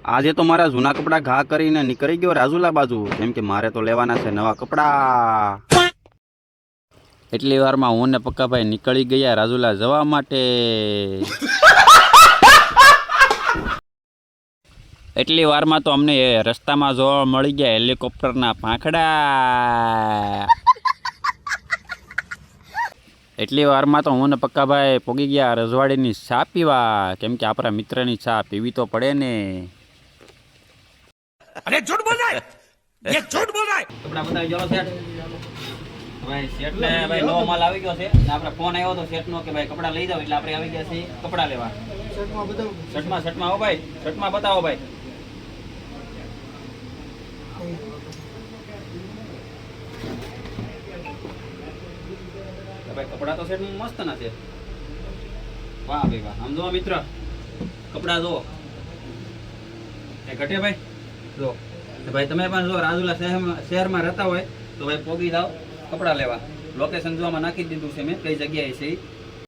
આજે તો મારા જૂના કપડાં ઘા કરીને નીકળી ગયો રાજુલા બાજુ, કેમ કે મારે તો લેવાના છે નવા કપડાં. એટલી વારમાં હું ને પક્કાભાઈ નીકળી ગયા રાજુલા જવા માટે. એટલી વારમાં તો અમને રસ્તામાં જોવા મળી ગયા હેલિકોપ્ટરના પાંખડા. એટલી વારમાં તો હું ને પક્કાભાઈ પોગી ગયા રજવાડીની ચા પીવા, કેમ કે આપણા મિત્રની ચા પીવી તો પડે ને. अरे झूठ बोल रहा है, ये झूठ बोल रहा है. કપડા બતાવી ગયો સેટ ભાઈ, સેટ ને ભાઈ નવો માલ આવી ગયો છે ને આપણે ફોન આવ્યો તો સેટ નો કે ભાઈ કપડા લઈ જાવ, એટલે આપણે આવી ગયા છીએ કપડા લેવા. શર્ટમાં હો ભાઈ, શર્ટમાં બતાવો ભાઈ. ભાઈ કપડા તો સેટ મસ્ત ના છે. વાહ ભાઈ વાહ. આમ જો મિત્ર કપડા જો એ ઘટે ભાઈ જો. ભાઈ તમે પણ જો રાજુલા શહેરમાં રહેતા હોય તો ભાઈ પોગી જાઓ કપડા લેવા. લોકેશન જોવામાં નાખી દીધું છે મેં કઈ જગ્યાએ છે.